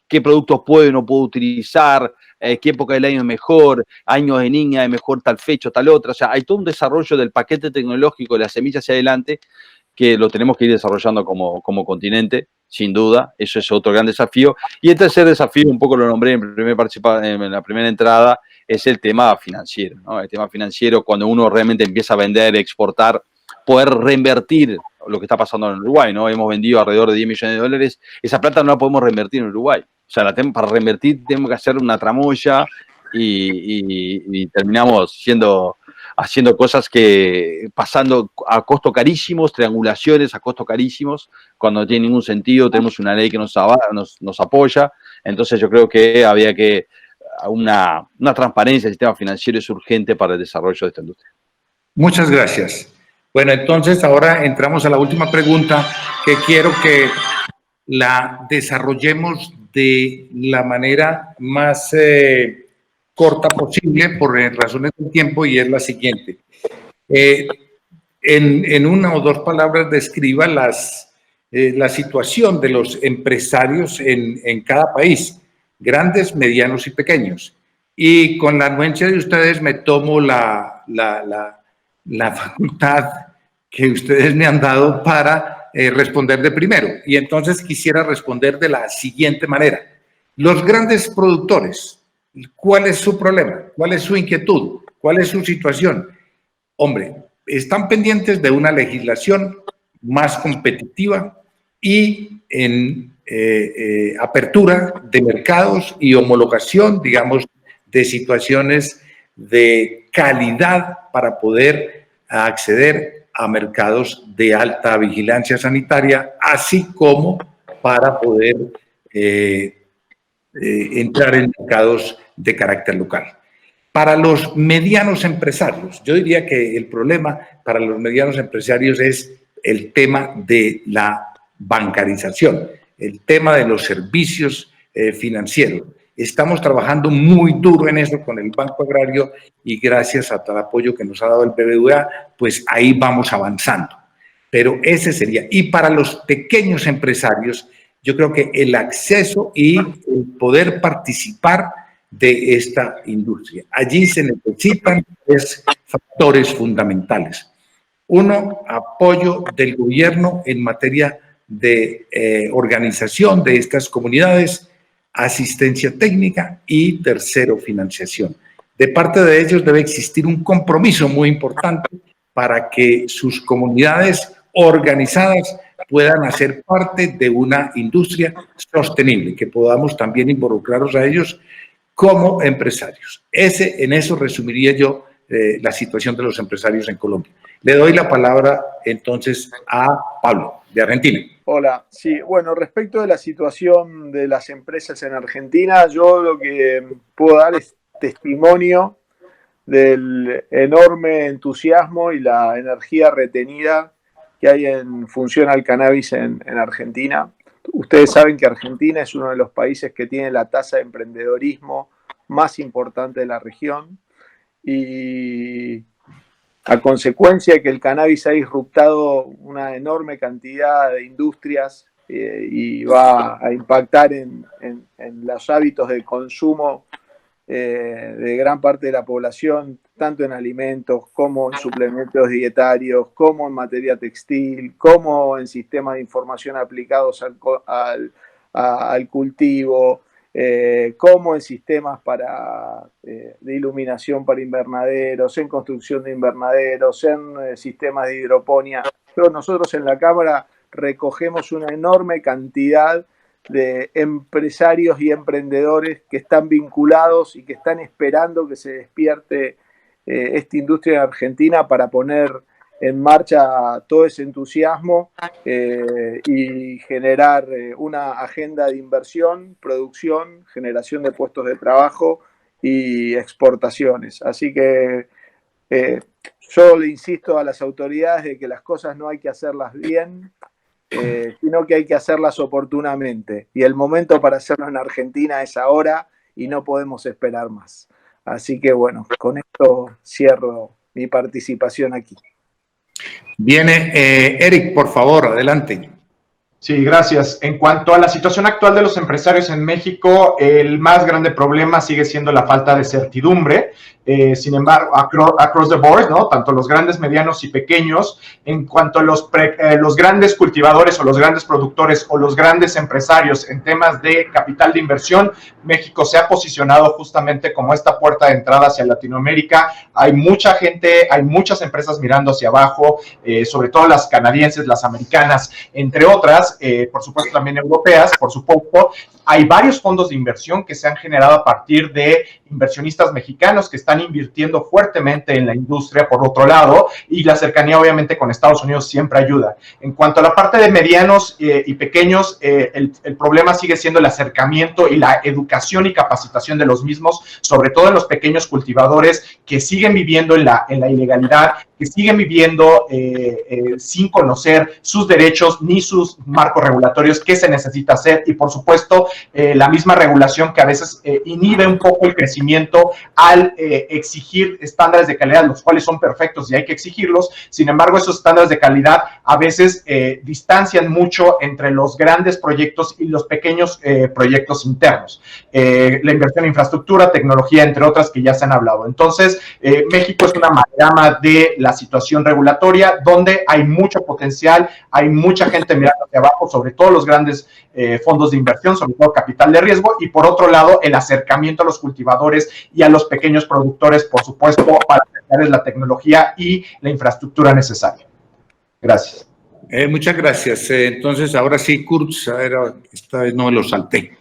qué productos puedo o no puedo utilizar, qué época del año es mejor, años de niña es mejor tal fecha o tal otra. O sea, hay todo un desarrollo del paquete tecnológico de las semillas hacia adelante que lo tenemos que ir desarrollando como continente, sin duda. Eso es otro gran desafío. Y el tercer desafío, un poco lo nombré en la primera entrada, es el tema financiero, ¿no? El tema financiero, cuando uno realmente empieza a vender, exportar, poder reinvertir lo que está pasando en Uruguay, ¿no? Hemos vendido alrededor de 10 millones de dólares. Esa plata no la podemos reinvertir en Uruguay. O sea, para reinvertir tenemos que hacer una tramoya y terminamos haciendo cosas que pasando a costo carísimos, triangulaciones a costo carísimos, cuando no tiene ningún sentido. Tenemos una ley que nos apoya. Entonces yo creo que había que una transparencia del sistema financiero es urgente para el desarrollo de esta industria. Muchas gracias. Bueno, entonces ahora entramos a la última pregunta que quiero que la desarrollemos de la manera más corta posible por razones del tiempo, y es la siguiente. En una o dos palabras describa la situación de los empresarios en cada país, grandes, medianos y pequeños. Y con la anuencia de ustedes me tomo la facultad que ustedes me han dado para responder de primero. Y entonces quisiera responder de la siguiente manera. Los grandes productores, ¿cuál es su problema? ¿Cuál es su inquietud? ¿Cuál es su situación? Hombre, están pendientes de una legislación más competitiva y en apertura de mercados y homologación, digamos, de situaciones de calidad para poder acceder a mercados de alta vigilancia sanitaria, así como para poder entrar en mercados de carácter local. Para los medianos empresarios, yo diría que el problema para los medianos empresarios es el tema de la bancarización, el tema de los servicios financieros. Estamos trabajando muy duro en eso con el Banco Agrario y gracias al apoyo que nos ha dado el BBVA, pues ahí vamos avanzando. Pero ese sería. Y para los pequeños empresarios, yo creo que el acceso y el poder participar de esta industria. Allí se necesitan tres factores fundamentales. Uno, apoyo del gobierno en materia de organización de estas comunidades, asistencia técnica y tercero, financiación. De parte de ellos debe existir un compromiso muy importante para que sus comunidades organizadas puedan hacer parte de una industria sostenible, que podamos también involucrarlos a ellos como empresarios. En eso resumiría yo la situación de los empresarios en Colombia. Le doy la palabra entonces a Pablo, de Argentina. Hola, sí, bueno, respecto de la situación de las empresas en Argentina, yo lo que puedo dar es testimonio del enorme entusiasmo y la energía retenida que hay en función al cannabis en Argentina. Ustedes saben que Argentina es uno de los países que tiene la tasa de emprendedorismo más importante de la región y a consecuencia de que el cannabis ha disruptado una enorme cantidad de industrias y va a impactar en los hábitos de consumo de gran parte de la población, tanto en alimentos como en suplementos dietarios, como en materia textil, como en sistemas de información aplicados al cultivo, como en sistemas de iluminación para invernaderos, en construcción de invernaderos, en sistemas de hidroponía. Pero nosotros en la Cámara recogemos una enorme cantidad de empresarios y emprendedores que están vinculados y que están esperando que se despierte esta industria en Argentina para poner en marcha todo ese entusiasmo y generar una agenda de inversión, producción, generación de puestos de trabajo y exportaciones. Así que yo le insisto a las autoridades de que las cosas no hay que hacerlas bien, sino que hay que hacerlas oportunamente. Y el momento para hacerlo en Argentina es ahora y no podemos esperar más. Así que bueno, con esto cierro mi participación aquí. Viene Eric, por favor, adelante. Sí, gracias. En cuanto a la situación actual de los empresarios en México, el más grande problema sigue siendo la falta de certidumbre. Sin embargo, across the board, ¿no? Tanto los grandes, medianos y pequeños, en cuanto a los grandes cultivadores o los grandes productores o los grandes empresarios en temas de capital de inversión, México se ha posicionado justamente como esta puerta de entrada hacia Latinoamérica. Hay mucha gente, hay muchas empresas mirando hacia abajo, sobre todo las canadienses, las americanas, entre otras, por supuesto también europeas, por supuesto. Hay varios fondos de inversión que se han generado a partir de inversionistas mexicanos que están invirtiendo fuertemente en la industria, por otro lado, y la cercanía obviamente con Estados Unidos siempre ayuda. En cuanto a la parte de medianos y pequeños, el problema sigue siendo el acercamiento y la educación y capacitación de los mismos, sobre todo en los pequeños cultivadores que siguen viviendo en la ilegalidad, que siguen viviendo sin conocer sus derechos ni sus marcos regulatorios, qué se necesita hacer, y por supuesto la misma regulación que a veces inhibe un poco el crecimiento al exigir estándares de calidad, los cuales son perfectos y hay que exigirlos. Sin embargo, esos estándares de calidad a veces distancian mucho entre los grandes proyectos y los pequeños proyectos internos. La inversión en infraestructura, tecnología, entre otras que ya se han hablado. Entonces, México es una amalgama de la situación regulatoria donde hay mucho potencial, hay mucha gente mirando hacia abajo, sobre todo los grandes fondos de inversión, sobre todo capital de riesgo, y por otro lado, el acercamiento a los cultivadores y a los pequeños productores, por supuesto, para darles la tecnología y la infraestructura necesaria. Gracias. Muchas gracias. Entonces, ahora sí, Kurz, esta vez no me lo salté.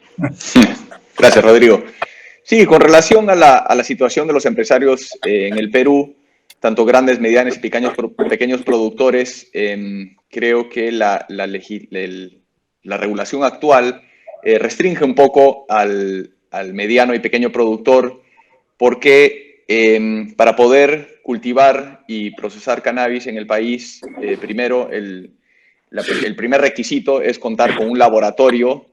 Gracias, Rodrigo. Sí, con relación a la situación de los empresarios en el Perú, tanto grandes, medianos y pequeños productores, creo que la regulación actual restringe un poco al mediano y pequeño productor, porque para poder cultivar y procesar cannabis en el país, primero el primer requisito es contar con un laboratorio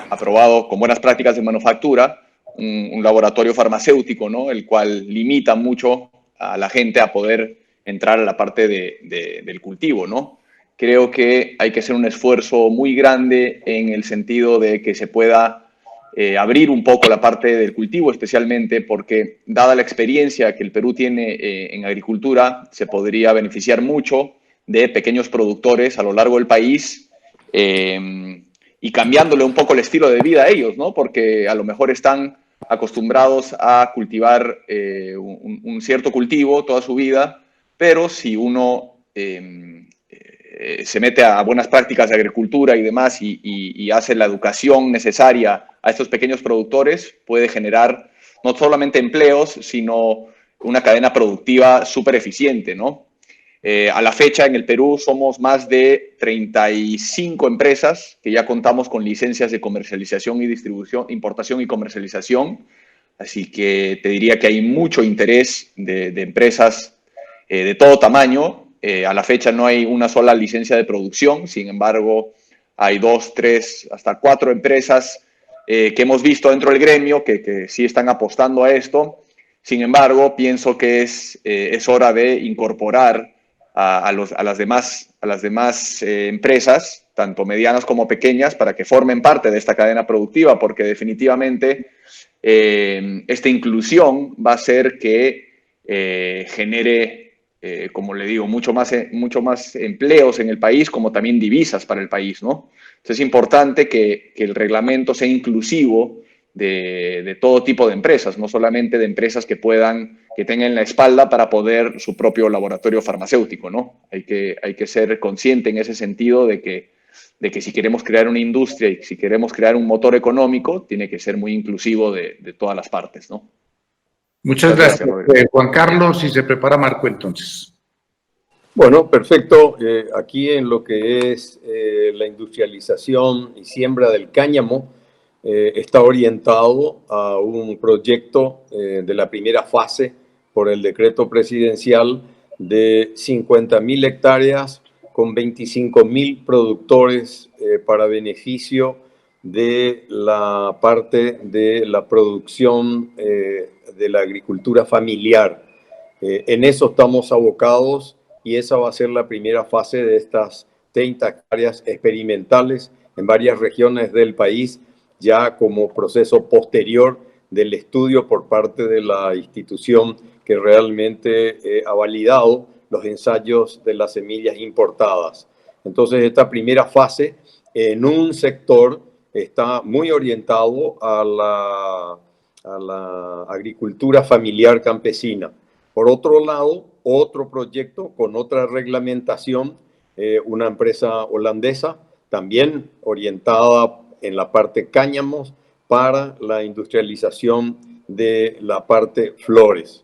aprobado con buenas prácticas de manufactura, un laboratorio farmacéutico, ¿no? El cual limita mucho a la gente a poder entrar a la parte del cultivo, ¿no? Creo que hay que hacer un esfuerzo muy grande en el sentido de que se pueda abrir un poco la parte del cultivo, especialmente porque, dada la experiencia que el Perú tiene en agricultura, se podría beneficiar mucho de pequeños productores a lo largo del país y cambiándole un poco el estilo de vida a ellos, ¿no? Porque a lo mejor están acostumbrados a cultivar un cierto cultivo toda su vida, pero si uno se mete a buenas prácticas de agricultura y demás y hace la educación necesaria a estos pequeños productores, puede generar no solamente empleos, sino una cadena productiva súper eficiente, ¿no? A la fecha en el Perú somos más de 35 empresas que ya contamos con licencias de comercialización y distribución, importación y comercialización. Así que te diría que hay mucho interés de empresas de todo tamaño. A la fecha no hay una sola licencia de producción, sin embargo hay 2, 3, hasta 4 empresas que hemos visto dentro del gremio que sí están apostando a esto. Sin embargo, pienso que es hora de incorporar a las demás empresas, tanto medianas como pequeñas, para que formen parte de esta cadena productiva, porque definitivamente esta inclusión va a hacer que genere, como le digo, mucho más empleos en el país, como también divisas para el país, ¿no? Entonces es importante que el reglamento sea inclusivo de todo tipo de empresas, no solamente de empresas que tengan la espalda para poder su propio laboratorio farmacéutico, ¿no? Hay que ser consciente en ese sentido de que de que si queremos crear una industria y si queremos crear un motor económico, tiene que ser muy inclusivo de todas las partes, ¿no? Muchas gracias, Juan Carlos, y se prepara Marco entonces. Bueno, perfecto. Aquí en lo que es la industrialización y siembra del cáñamo, está orientado a un proyecto de la primera fase por el decreto presidencial de 50.000 hectáreas con 25.000 productores para beneficio de la parte de la producción de la agricultura familiar. En eso estamos abocados y esa va a ser la primera fase de estas 30 hectáreas experimentales en varias regiones del país, ya como proceso posterior del estudio por parte de la institución que realmente ha validado los ensayos de las semillas importadas. Entonces, esta primera fase en un sector está muy orientado a la agricultura familiar campesina. Por otro lado, otro proyecto con otra reglamentación, una empresa holandesa, también orientada en la parte cáñamos para la industrialización de la parte flores.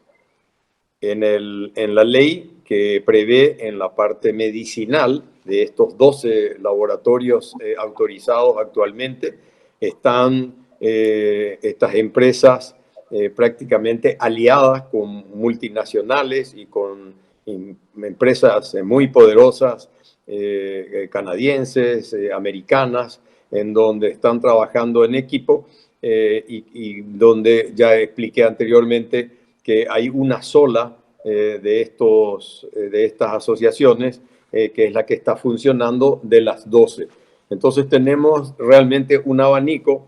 En la ley que prevé en la parte medicinal de estos 12 laboratorios autorizados actualmente, están estas empresas prácticamente aliadas con multinacionales y con empresas muy poderosas canadienses, americanas, en donde están trabajando en equipo y donde ya expliqué anteriormente que hay una sola de estas asociaciones que es la que está funcionando de las 12. Entonces tenemos realmente un abanico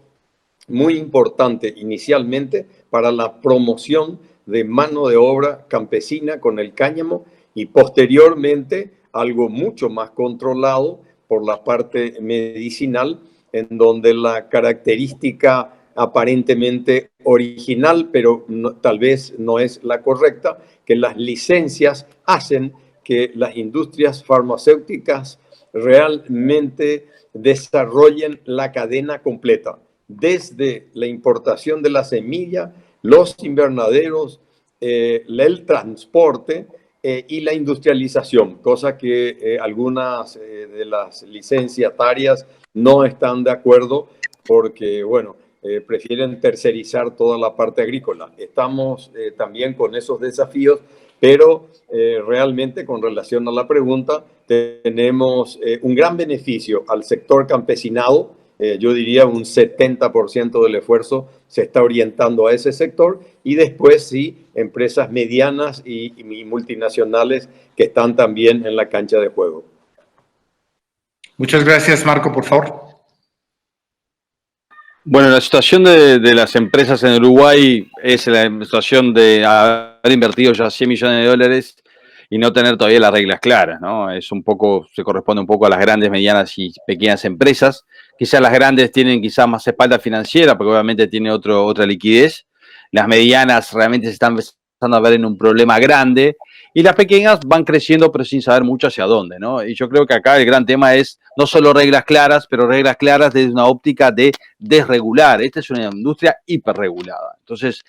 muy importante inicialmente para la promoción de mano de obra campesina con el cáñamo y posteriormente algo mucho más controlado por la parte medicinal, en donde la característica aparentemente original, pero tal vez no es la correcta, que las licencias hacen que las industrias farmacéuticas realmente desarrollen la cadena completa, desde la importación de la semilla, los invernaderos, el transporte y la industrialización, cosa que algunas de las licenciatarias no están de acuerdo porque, bueno, prefieren tercerizar toda la parte agrícola. Estamos también con esos desafíos, pero realmente con relación a la pregunta, tenemos un gran beneficio al sector campesinado. Yo diría un 70% del esfuerzo se está orientando a ese sector y después sí, empresas medianas y multinacionales que están también en la cancha de juego. Muchas gracias, Marco, por favor. Bueno, la situación de las empresas en Uruguay es la situación de haber invertido ya 100 millones de dólares y no tener todavía las reglas claras, ¿no? Es un poco, se corresponde un poco a las grandes, medianas y pequeñas empresas. Quizás las grandes tienen quizás más espalda financiera, porque obviamente tiene otra liquidez. Las medianas realmente se están empezando a ver en un problema grande y las pequeñas van creciendo pero sin saber mucho hacia dónde, ¿no? Y yo creo que acá el gran tema es no solo reglas claras, pero reglas claras desde una óptica de desregular. Esta es una industria hiperregulada. Entonces,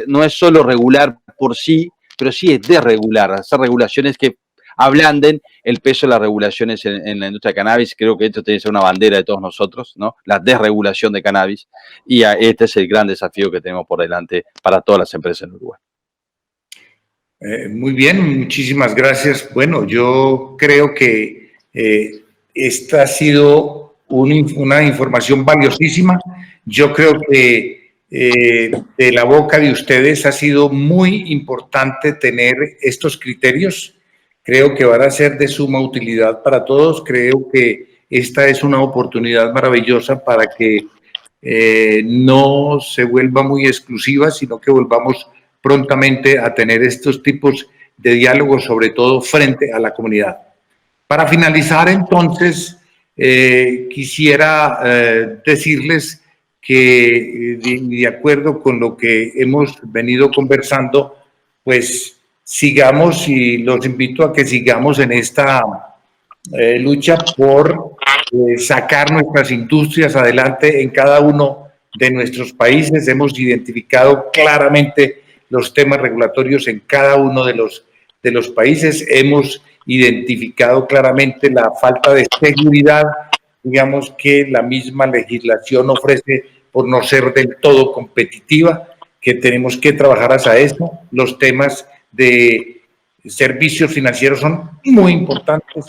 no es solo regular por sí, pero sí es desregular, hacer regulaciones que ablanden el peso de las regulaciones en la industria de cannabis. Creo que esto tiene que ser una bandera de todos nosotros, ¿no? La desregulación de cannabis. Y este es el gran desafío que tenemos por delante para todas las empresas en Uruguay. Muy bien, muchísimas gracias. Bueno, yo creo que esta ha sido una información valiosísima. Yo creo que de la boca de ustedes ha sido muy importante tener estos criterios. Creo que van a ser de suma utilidad para todos. Creo que esta es una oportunidad maravillosa para que no se vuelva muy exclusiva, sino que volvamos prontamente a tener estos tipos de diálogos, sobre todo frente a la comunidad. Para finalizar, entonces, quisiera decirles que de acuerdo con lo que hemos venido conversando, pues sigamos y los invito a que sigamos en esta lucha por sacar nuestras industrias adelante en cada uno de nuestros países. Hemos identificado claramente los temas regulatorios en cada uno de los países. Hemos identificado claramente la falta de seguridad, digamos, que la misma legislación ofrece por no ser del todo competitiva, que tenemos que trabajar hacia eso. Los temas de servicios financieros son muy importantes.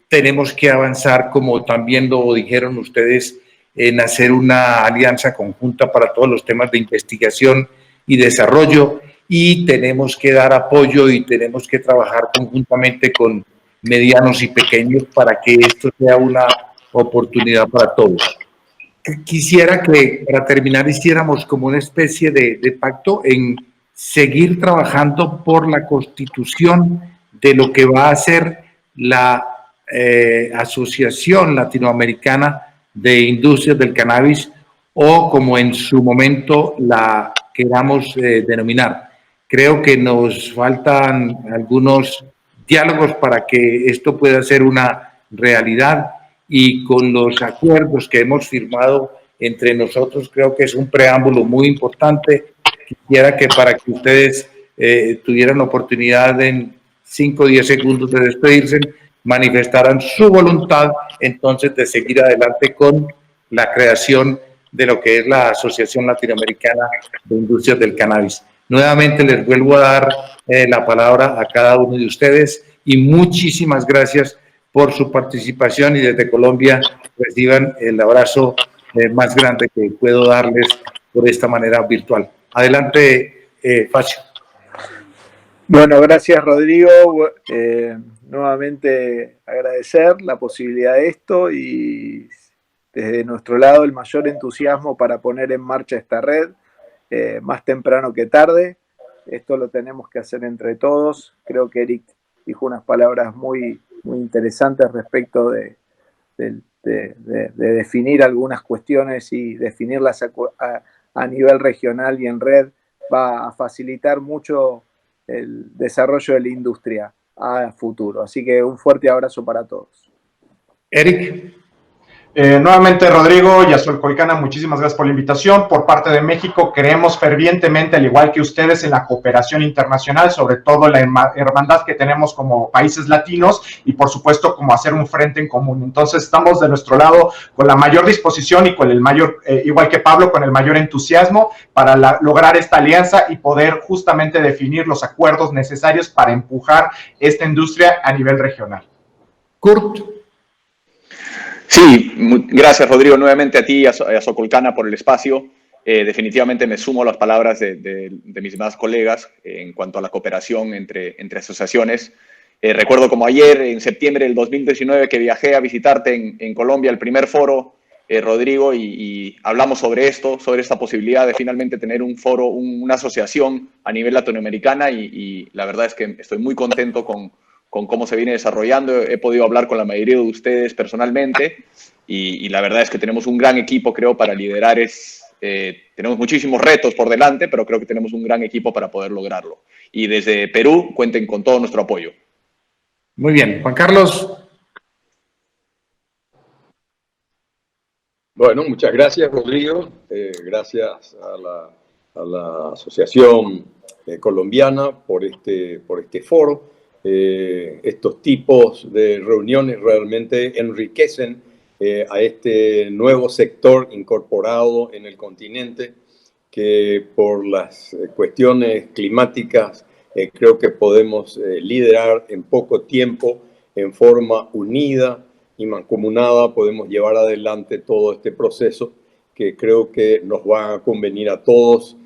Tenemos que avanzar, como también lo dijeron ustedes, en hacer una alianza conjunta para todos los temas de investigación y desarrollo, y tenemos que dar apoyo y tenemos que trabajar conjuntamente con medianos y pequeños para que esto sea una oportunidad para todos. Quisiera que para terminar hiciéramos como una especie de pacto en seguir trabajando por la constitución de lo que va a ser la Asociación Latinoamericana de Industrias del Cannabis, o como en su momento la queramos denominar. Creo que nos faltan algunos diálogos para que esto pueda ser una realidad, y con los acuerdos que hemos firmado entre nosotros, creo que es un preámbulo muy importante. Quisiera que para que ustedes tuvieran oportunidad en 5 o 10 segundos de despedirse, manifestaran su voluntad entonces de seguir adelante con la creación de lo que es la Asociación Latinoamericana de Industrias del Cannabis. Nuevamente les vuelvo a dar la palabra a cada uno de ustedes y muchísimas gracias por su participación, y desde Colombia reciban el abrazo más grande que puedo darles por esta manera virtual. Adelante, Facio. Bueno, gracias, Rodrigo. Nuevamente agradecer la posibilidad de esto, y desde nuestro lado el mayor entusiasmo para poner en marcha esta red, más temprano que tarde. Esto lo tenemos que hacer entre todos. Creo que Eric dijo unas palabras muy interesantes respecto de definir algunas cuestiones, y definirlas a nivel regional y en red va a facilitar mucho el desarrollo de la industria a futuro. Así que un fuerte abrazo para todos. Eric. Nuevamente, Rodrigo y Azolcolcana, muchísimas gracias por la invitación. Por parte de México, creemos fervientemente, al igual que ustedes, en la cooperación internacional, sobre todo la hermandad que tenemos como países latinos, y por supuesto como hacer un frente en común. Entonces estamos de nuestro lado con la mayor disposición y con el mayor, igual que Pablo, con el mayor entusiasmo para lograr esta alianza y poder justamente definir los acuerdos necesarios para empujar esta industria a nivel regional. Kurt. Sí, gracias, Rodrigo, nuevamente a ti y a Socolcana por el espacio. Definitivamente me sumo a las palabras de mis demás colegas en cuanto a la cooperación entre asociaciones. Recuerdo como ayer, en septiembre del 2019, que viajé a visitarte en Colombia, el primer foro, Rodrigo, y hablamos sobre esto, sobre esta posibilidad de finalmente tener un foro, una asociación a nivel latinoamericana, y la verdad es que estoy muy contento con cómo se viene desarrollando. He podido hablar con la mayoría de ustedes personalmente, y la verdad es que tenemos un gran equipo, creo, para liderar. Tenemos muchísimos retos por delante, pero creo que tenemos un gran equipo para poder lograrlo. Y desde Perú, cuenten con todo nuestro apoyo. Muy bien. Juan Carlos. Bueno, muchas gracias, Rodrigo. Gracias a la Asociación Colombiana por este foro. Estos tipos de reuniones realmente enriquecen a este nuevo sector incorporado en el continente, que por las cuestiones climáticas creo que podemos liderar en poco tiempo, en forma unida y mancomunada. Podemos llevar adelante todo este proceso que creo que nos va a convenir a todos,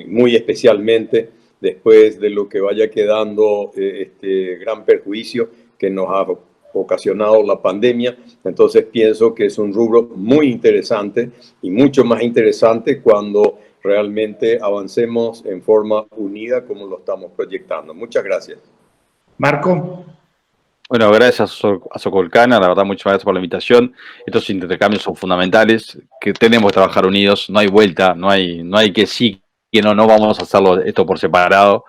muy especialmente después de lo que vaya quedando este gran perjuicio que nos ha ocasionado la pandemia. Entonces pienso que es un rubro muy interesante, y mucho más interesante cuando realmente avancemos en forma unida como lo estamos proyectando. Muchas gracias. Marco. Bueno, gracias a Socolcana, la verdad, muchas gracias por la invitación. Estos intercambios son fundamentales, que tenemos que trabajar unidos, no hay vuelta, no hay que sí que no vamos a hacerlo esto por separado.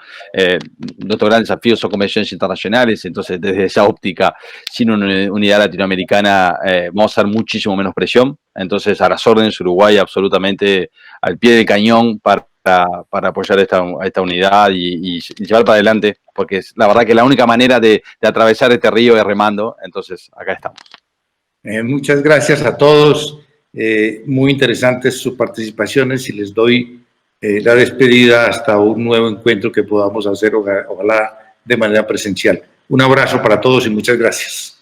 Nuestro gran desafío son convenciones internacionales, entonces desde esa óptica, sin una unidad latinoamericana, vamos a hacer muchísimo menos presión. Entonces, a las órdenes, Uruguay absolutamente al pie del cañón para apoyar esta unidad y llevar para adelante, porque es la verdad que la única manera de atravesar este río es remando. Entonces, acá estamos. Muchas gracias a todos. Muy interesantes sus participaciones y les doy la despedida hasta un nuevo encuentro que podamos hacer, ojalá de manera presencial. Un abrazo para todos y muchas gracias.